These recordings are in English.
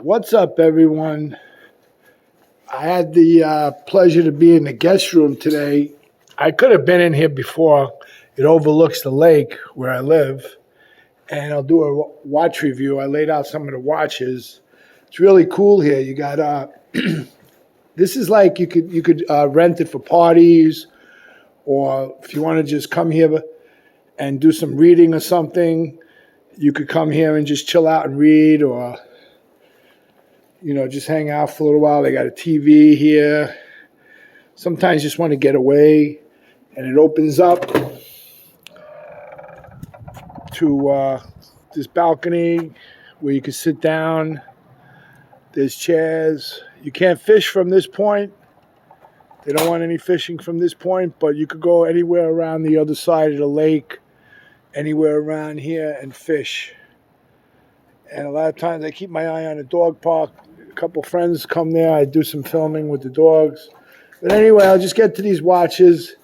What's up, everyone? I had the pleasure to be in the guest room today. I could have been in here before. It overlooks the lake where I live, and I'll do a watch review. I laid out some of the watches. It's really cool here. You got this is like you could rent it for parties, or if you want to just come here and do some reading or something, you could come here and just chill out and read, or just hang out for a little while. They got a TV here. Sometimes just want to get away, and it opens up to this balcony where you can sit down. There's chairs. You can't fish from this point. They don't want any fishing from this point, but you could go anywhere around the other side of the lake, anywhere around here, and fish. And a lot of times I keep my eye on the dog park. A couple friends come there. I do some filming with the dogs. But anyway, I'll just get to these watches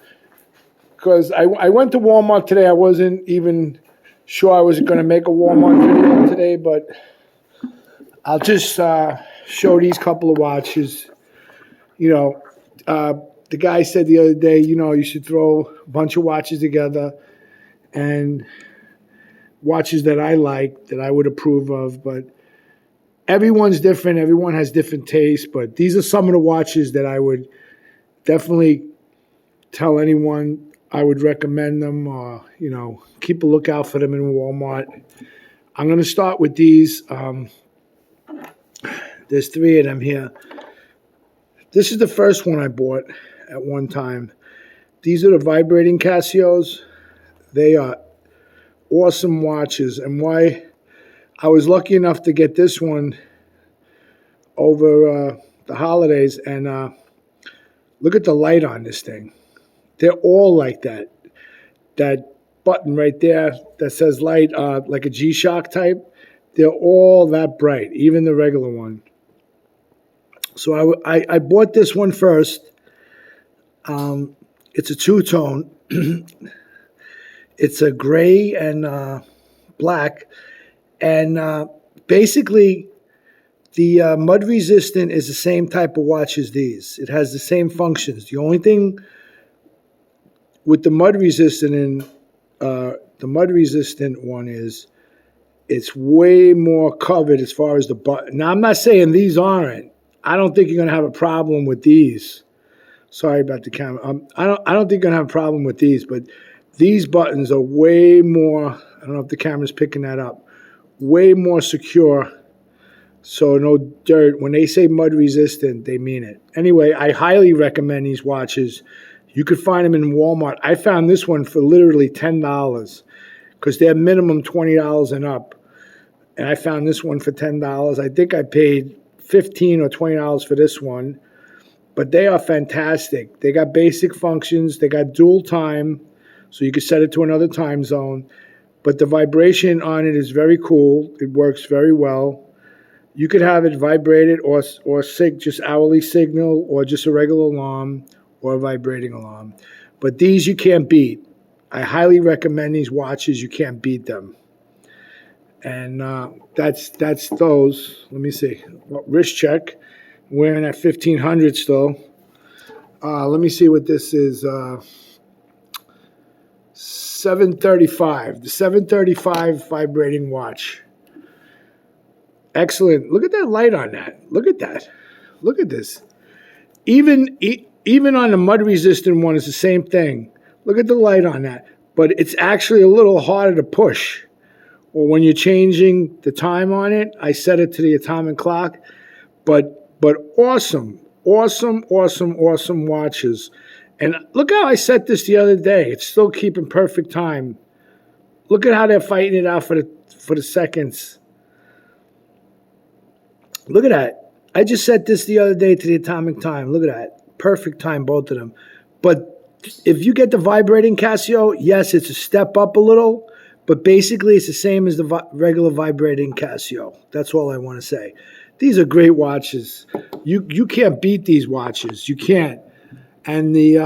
because I went to Walmart today. I wasn't even sure I was going to make a Walmart video today, but I'll just show these couple of watches. The guy said the other day, you should throw a bunch of watches together and watches that I like, that I would approve of, but everyone's different. Everyone has different tastes, but these are some of the watches that I would definitely tell anyone I would recommend them, or, keep a lookout for them in Walmart. I'm going to start with these. There's three of them here. This is the first one I bought at one time. These are the vibrating Casios. They are awesome watches, and why I was lucky enough to get this one over the holidays, and look at the light on this thing. They're all like that. That button right there that says light, like a G-Shock type, they're all that bright, even the regular one. So I bought this one first. It's a two-tone. It's a gray and black. And basically, the mud resistant is the same type of watch as these. It has the same functions. The only thing with the mud resistant one is it's way more covered as far as the button. Now, I'm not saying these aren't. I don't think you're going to have a problem with these. Sorry about the camera. I don't think you're going to have a problem with these, but these buttons are way more, I don't know if the camera's picking that up, way more secure, so no dirt. When they say mud resistant, they mean it. Anyway, I highly recommend these watches. You could find them in Walmart. I found this one for literally $10 because they're minimum $20 and up. And I found this one for $10. I think I paid $15 or $20 for this one. But they are fantastic. They got basic functions. They got dual time, so you can set it to another time zone. But the vibration on it is very cool. It works very well. You could have it vibrated or just hourly signal, or just a regular alarm or a vibrating alarm. But these you can't beat. I highly recommend these watches. You can't beat them. And that's those. Let me see. Wrist check. Wearing at 1500 still. Let me see what this is. 735. The 735 vibrating watch. Excellent. Look at that light on that. Look at that. Look at this. Even on the mud resistant one, it's the same thing. Look at the light on that. But it's actually a little harder to push. Or when you're changing the time on it, I set it to the atomic clock. But awesome watches. And look how I set this the other day. It's still keeping perfect time. Look at how they're fighting it out for the seconds. Look at that. I just set this the other day to the atomic time. Look at that. Perfect time, both of them. But if you get the vibrating Casio, yes, it's a step up a little, but basically it's the same as the regular vibrating Casio. That's all I want to say. These are great watches. You can't beat these watches. You can't. And the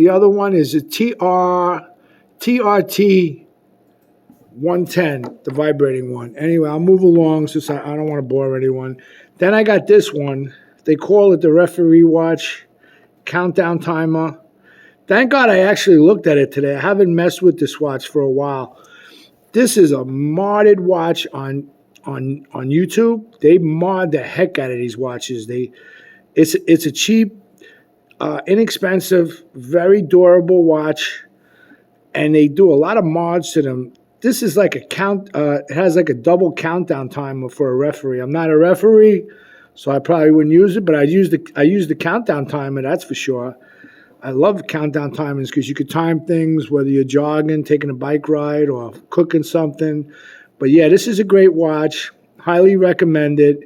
other one is a TRT 110, the vibrating one. Anyway, I'll move along since I don't want to bore anyone. Then I got this one. They call it the referee watch countdown timer. Thank God I actually looked at it today. I haven't messed with this watch for a while. This is a modded watch on YouTube. They mod the heck out of these watches. It's a cheap, inexpensive, very durable watch, and they do a lot of mods to them. This is like a count. It has like a double countdown timer for a referee. I'm not a referee, so I probably wouldn't use it, but I use the countdown timer. That's for sure. I love countdown timers because you could time things, whether you're jogging, taking a bike ride, or cooking something. But yeah, this is a great watch. Highly recommended.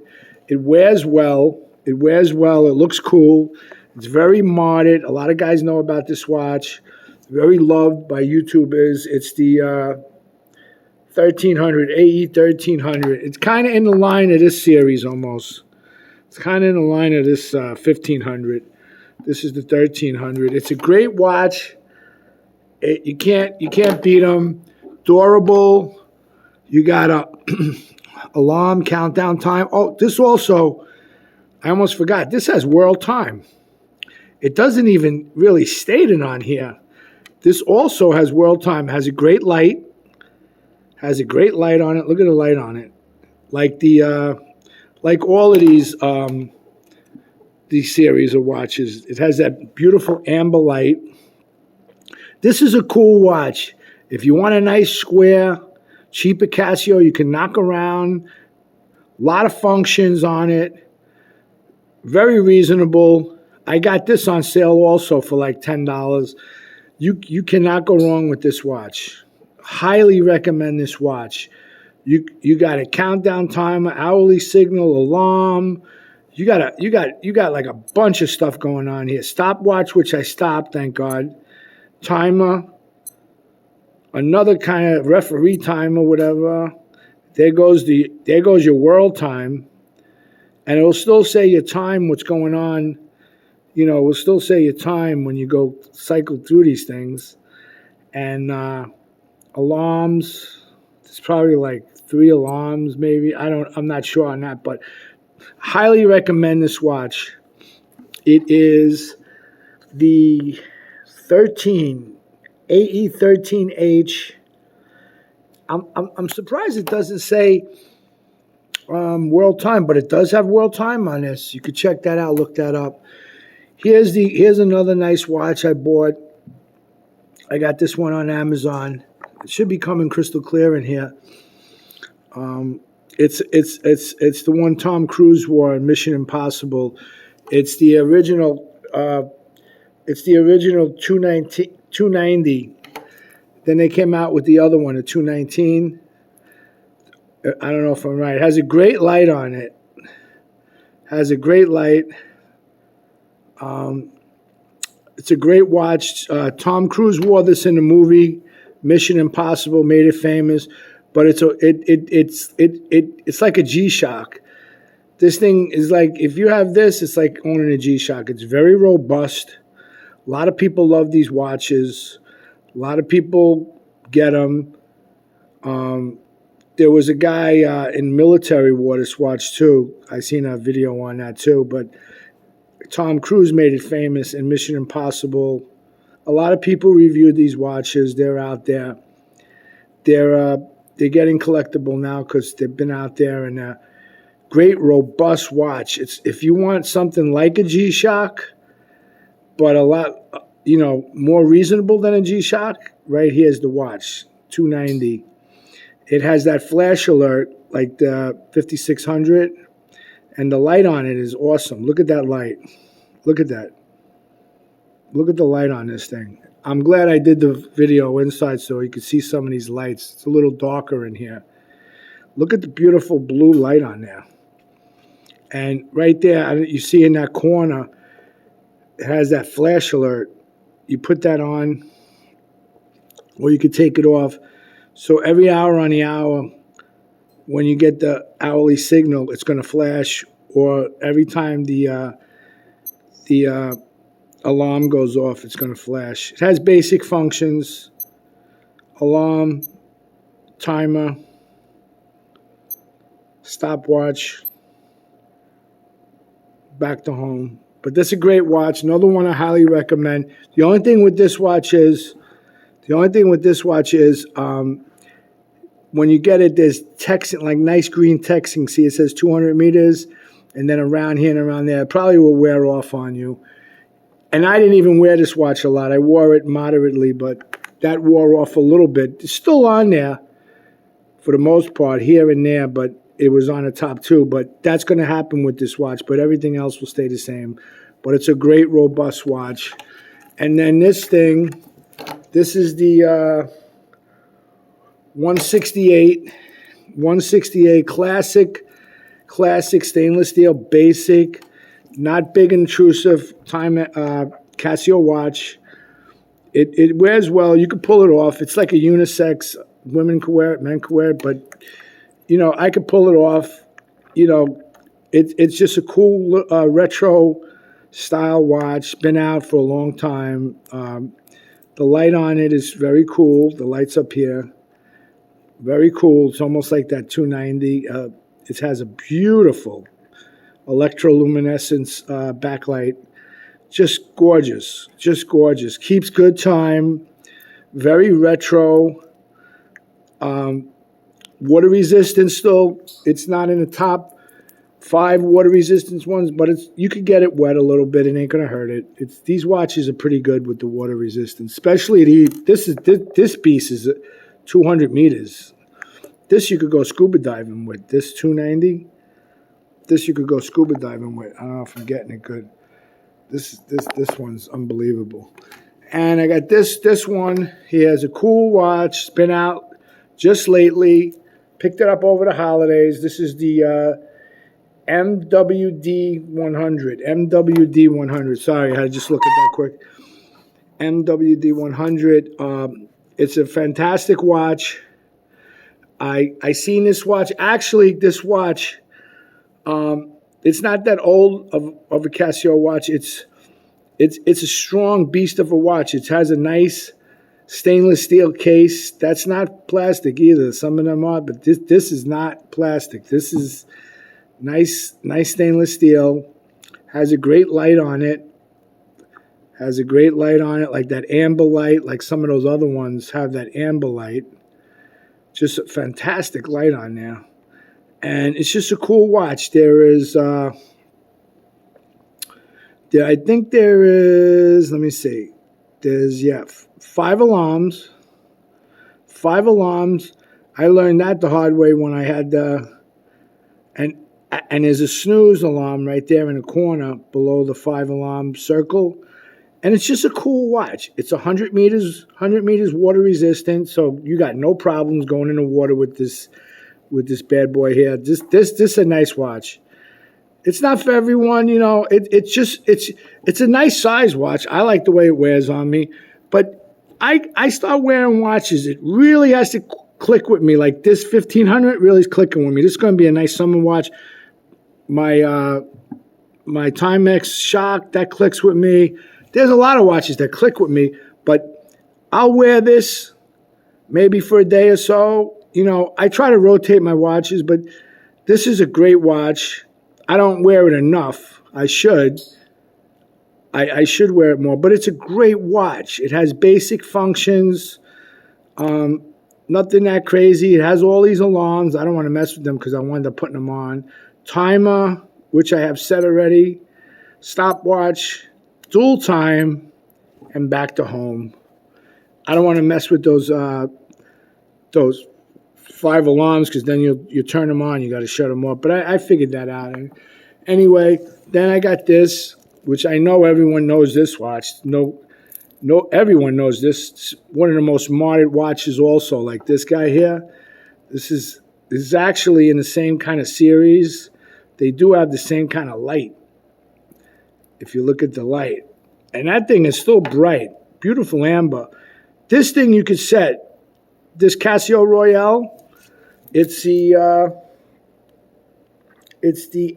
It wears well. It looks cool. It's very modded. A lot of guys know about this watch. Very loved by YouTubers. It's the 1300, AE 1300. It's kind of in the line of this series almost. It's kind of in the line of this 1500. This is the 1300. It's a great watch. You can't beat them. Durable. You got a alarm countdown time. Oh, this also, I almost forgot. This has world time. It doesn't even really state it on here. This also has world time. Has a great light. Has a great light on it. Look at the light on it. Like all of these series of watches. It has that beautiful amber light. This is a cool watch. If you want a nice square, cheaper Casio, you can knock around. A lot of functions on it. Very reasonable. I got this on sale also for like $10. You cannot go wrong with this watch. Highly recommend this watch. You got a countdown timer, hourly signal, alarm. You got like a bunch of stuff going on here. Stopwatch, which I stopped, thank God. Timer. Another kind of referee timer, whatever. There goes your world time. And it will still say your time, what's going on. You know, it will still say your time when you go cycle through these things. And alarms. There's probably like 3 alarms, maybe. I'm not sure on that, but highly recommend this watch. It is the 13 AE13H. I'm surprised it doesn't say world time, but it does have world time on this. You could check that out, look that up. Here's another nice watch I bought. I got this one on Amazon. It should be coming crystal clear in here. It's the one Tom Cruise wore in Mission Impossible. It's the original. It's the original 290. Then they came out with the other one, a 219. I don't know if I'm right. It has a great light on it. Has a great light. It's a great watch. Tom Cruise wore this in the movie Mission Impossible, made it famous. But it's like a G-Shock. This thing is like, if you have this, it's like owning a G-Shock. It's very robust. A lot of people love these watches. A lot of people get them. There was a guy in military wore this watch too. I seen a video on that too. But Tom Cruise made it famous in Mission Impossible. A lot of people reviewed these watches. They're out there. They're getting collectible now because they've been out there, and great robust watch. It's if you want something like a G-Shock, but a lot more reasonable than a G-Shock. Right here's the watch, 290. It has that flash alert like the 5600, and the light on it is awesome. Look at that light. Look at that. Look at the light on this thing. I'm glad I did the video inside so you could see some of these lights. It's a little darker in here. Look at the beautiful blue light on there. And right there, you see in that corner, it has that flash alert. You put that on, or you could take it off. So every hour on the hour, when you get the hourly signal, it's going to flash. Or every time the alarm goes off, it's going to flash. It has basic functions: alarm, timer, stopwatch, back to home. But this is a great watch. Another one I highly recommend. The only thing with this watch is, when you get it, there's texting, like nice green texting. See, it says 200 meters, and then around here and around there. It probably will wear off on you. And I didn't even wear this watch a lot. I wore it moderately, but that wore off a little bit. It's still on there for the most part, here and there, but it was on the top too. But that's going to happen with this watch, but everything else will stay the same. But it's a great, robust watch. And then this thing, this is the 168 classic stainless steel, basic, not big intrusive time Casio watch. It wears well. You can pull it off. It's like a unisex. Women can wear it, men can wear it, but I could pull it off. It's just a cool retro style watch. Been out for a long time. The light on it is very cool. The light's up here. Very cool. It's almost like that 290. It has a beautiful electroluminescence backlight. Just gorgeous. Just gorgeous. Keeps good time. Very retro. Water resistance still. It's not in the top 5 water resistance ones, but you could get it wet a little bit. It ain't gonna hurt it. These watches are pretty good with the water resistance, especially this piece is 200 meters. This you could go scuba diving with. This 290. This you could go scuba diving with. I don't know if I'm getting it good. This one's unbelievable. And I got this one. He has a cool watch. It's been out just lately. Picked it up over the holidays. This is the MWD 100. MWD 100. Sorry, I had to just look at that quick. MWD 100. It's a fantastic watch. I seen this watch. Actually, this watch, it's not that old of a Casio watch. It's a strong beast of a watch. It has a nice stainless steel case. That's not plastic either. Some of them are, but this is not plastic. This is nice stainless steel. Has a great light on it. Like that amber light, like some of those other ones have that amber light. Just a fantastic light on there. And it's just a cool watch. There is, I think there is, let me see. There's, 5 alarms. 5 alarms. I learned that the hard way when I had and there's a snooze alarm right there in the corner below the 5 alarm circle. And it's just a cool watch. It's 100 meters water resistant, so you got no problems going in the water with this bad boy here. This is a nice watch. It's not for everyone, it's a nice size watch. I like the way it wears on me, but I start wearing watches. It really has to click with me. Like this 1500 really is clicking with me. This is going to be a nice summer watch. My Timex Shock, that clicks with me. There's a lot of watches that click with me, but I'll wear this maybe for a day or so. I try to rotate my watches, but this is a great watch. I don't wear it enough. I should. I should wear it more, but it's a great watch. It has basic functions, nothing that crazy. It has all these alarms. I don't want to mess with them because I wound up putting them on. Timer, which I have set already. Stopwatch. Dual time, and back to home. I don't want to mess with those 5 alarms because then you turn them on, you got to shut them off. But I figured that out. And anyway, then I got this, which I know everyone knows this watch. No, everyone knows this. It's one of the most modded watches also, like this guy here. This is actually in the same kind of series. They do have the same kind of light. If you look at the light. And that thing is still bright. Beautiful amber. This thing you could set. This Casio Royale. It's the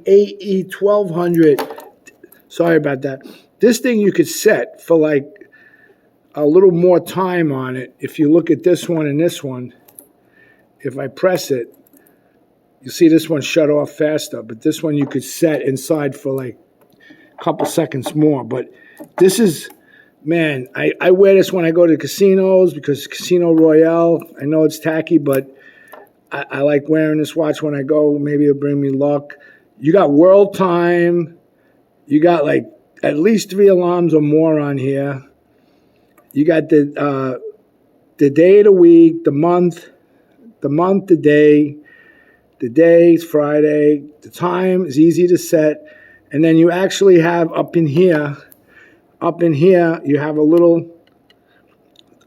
AE 1200. Sorry about that. This thing you could set for like a little more time on it. If you look at this one and this one. if I press it, you see this one shut off faster, but this one you could set inside for like a couple seconds more. But this is, man, I wear this when I go to casinos because Casino Royale, I know it's tacky, but I like wearing this watch when I go. Maybe it'll bring me luck. You got world time. You got like at least 3 alarms or more on here. You got the day of the week, the month, the day. The day is Friday. The time is easy to set. And then you actually have up in here, you have a little,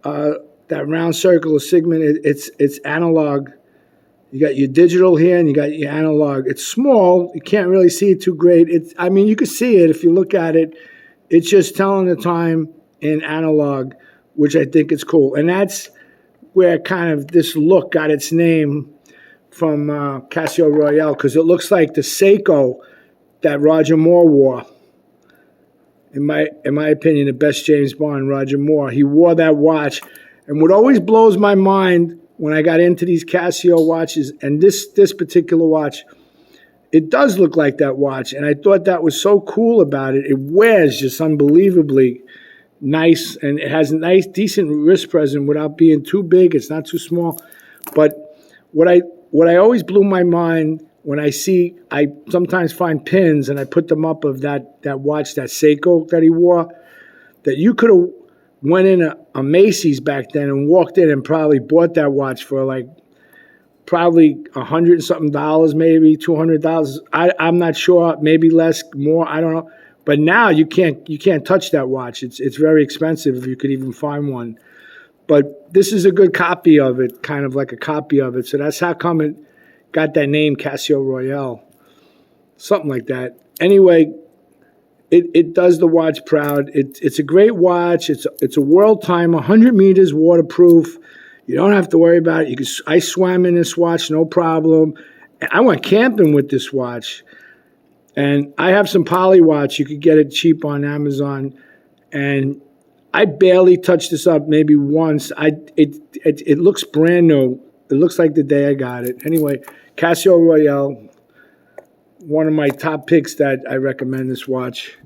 that round circle of segment. It's analog. You got your digital here and you got your analog. It's small. You can't really see it too great. I mean, you can see it if you look at it. It's just telling the time in analog, which I think is cool. And that's where kind of this look got its name from Casio Royale, because it looks like the Seiko that Roger Moore wore. In my opinion, the best James Bond, Roger Moore. He wore that watch. And what always blows my mind when I got into these Casio watches, and this particular watch, it does look like that watch. And I thought that was so cool about it. It wears just unbelievably nice, and it has a nice, decent wrist present without being too big. It's not too small. But what I always blew my mind when I sometimes find pins and I put them up of that watch, that Seiko that he wore, that you could have went in a Macy's back then and walked in and probably bought that watch for like probably $100 and something, maybe $200. I'm not sure, maybe less, more, I don't know. But now you can't touch that watch. It's very expensive if you could even find one. But this is a good copy of it, kind of like a copy of it. So that's how come it got that name, Casio Royale. Something like that. Anyway, it does the watch proud. It's a great watch. It's a world time, 100 meters, waterproof. You don't have to worry about it. I swam in this watch, no problem. I went camping with this watch. And I have some poly watch. You could get it cheap on Amazon. And I barely touched this up maybe once. It looks brand new. It looks like the day I got it. Anyway, Casio Royale, one of my top picks that I recommend this watch.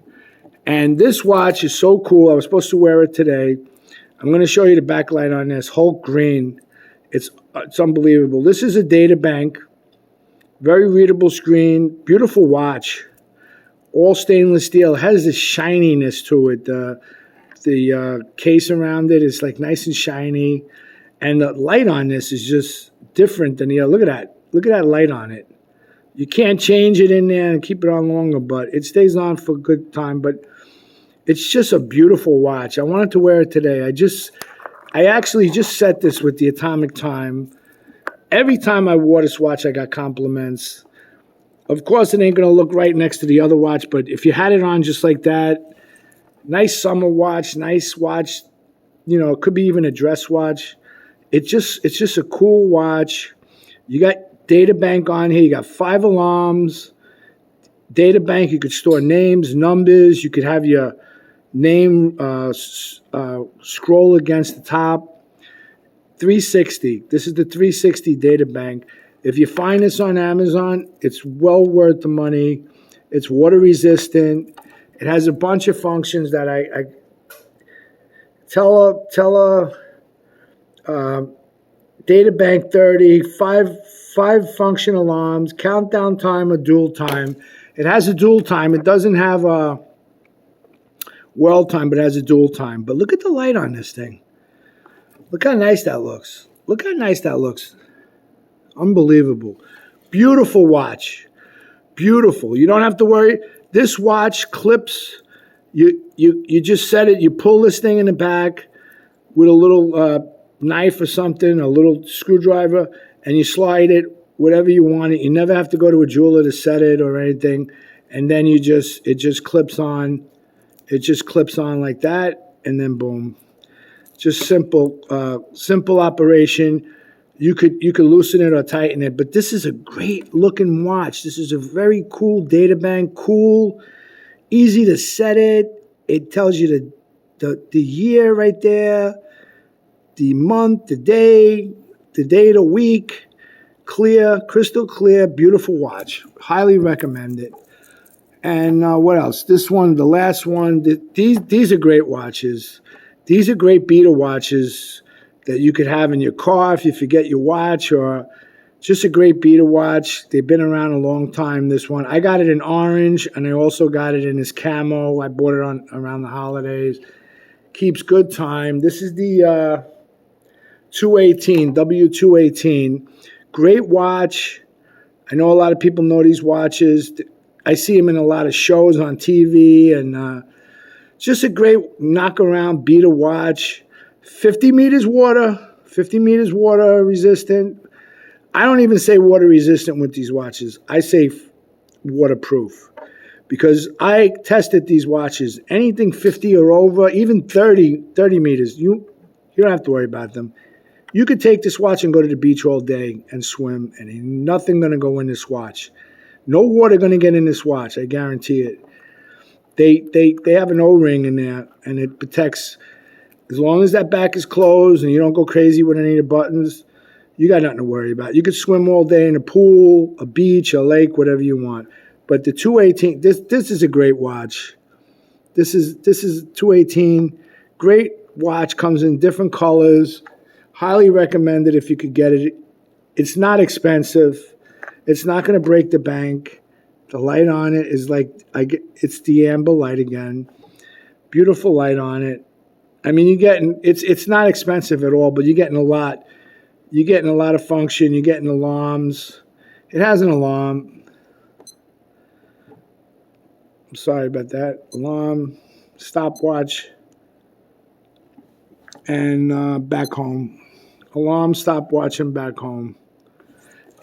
And this watch is so cool. I was supposed to wear it today. I'm going to show you the backlight on this. Hulk green. It's unbelievable. This is a data bank. Very readable screen. Beautiful watch. All stainless steel. It has this shininess to it. The case around it is like nice and shiny. And the light on this is just different than the other. Look at that. Look at that light on it. You can't change it in there and keep it on longer, but it stays on for a good time. But it's just a beautiful watch. I wanted to wear it today. I actually just set this with the atomic time. Every time I wore this watch, I got compliments. Of course, it ain't going to look right next to the other watch, but if you had it on just like that, nice summer watch, nice watch, it could be even a dress watch. It's just a cool watch. You got data bank on here. You got 5 alarms. Data bank, you could store names, numbers. You could have your name scroll against the top. 360. This is the 360 data bank. If you find this on Amazon, it's well worth the money. It's water resistant. It has a bunch of functions that I tell data bank 30, five function alarms, countdown time, or dual time. It has a dual time. It doesn't have a world time, but it has a dual time. But look at the light on this thing. Look how nice that looks. Look how nice that looks. Unbelievable. Beautiful watch. Beautiful. You don't have to worry. This watch clips. You just set it. You pull this thing in the back with a little knife or something, a little screwdriver, and you slide it whatever you want it. You never have to go to a jeweler to set it or anything. And then it just clips on. It just clips on like that, and then boom. Just simple operation. You could loosen it or tighten it, but this is a great looking watch. This is a very cool data bank, cool, easy to set it. It tells you the year right there, the month, the day of the week. Clear, crystal clear, beautiful watch. Highly recommend it. And what else? This one, the last one. These are great watches. These are great beater watches that you could have in your car if you forget your watch, or just a great beater watch. They've been around a long time, this one. I got it in orange, and I also got it in this camo. I bought it on around the holidays. Keeps good time. This is the 218, W218. Great watch. I know a lot of people know these watches. I see them in a lot of shows on TV, and just a great knock-around beater watch. 50 meters water resistant. I don't even say water resistant with these watches. I say waterproof, because I tested these watches. Anything 50 or over, even 30 meters, you don't have to worry about them. You could take this watch and go to the beach all day and swim, and ain't nothing going to go in this watch. No water going to get in this watch, I guarantee it. They have an O-ring in there, and it protects. As long as that back is closed and you don't go crazy with any of the buttons, you got nothing to worry about. You could swim all day in a pool, a beach, a lake, whatever you want. But the 218, this is a great watch. This is 218. Great watch, comes in different colors. Highly recommended if you could get it. It's not expensive. It's not going to break the bank. The light on it is like, it's the amber light again. Beautiful light on it. I mean, it's not expensive at all, but you're getting a lot. You're getting a lot of function. You're getting alarms. It has an alarm. I'm sorry about that. Alarm, stopwatch, and back home. Alarm, stopwatch, and back home.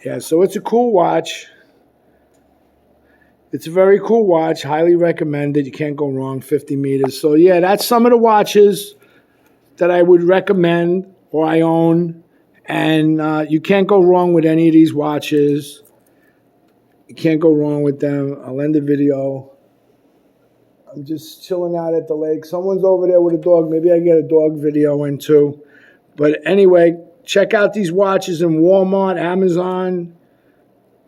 Yeah, so it's a cool watch. It's a very cool watch. Highly recommended. You can't go wrong. 50 meters. So, yeah, that's some of the watches that I would recommend or I own. And you can't go wrong with any of these watches. You can't go wrong with them. I'll end the video. I'm just chilling out at the lake. Someone's over there with a dog. Maybe I get a dog video in too. But anyway, check out these watches in Walmart, Amazon.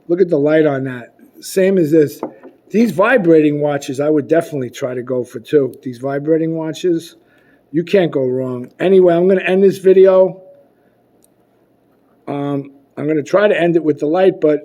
Look at the light on that. Same as this. These vibrating watches, I would definitely try to go for too. These vibrating watches, you can't go wrong. Anyway, I'm going to end this video. I'm going to try to end it with the light, but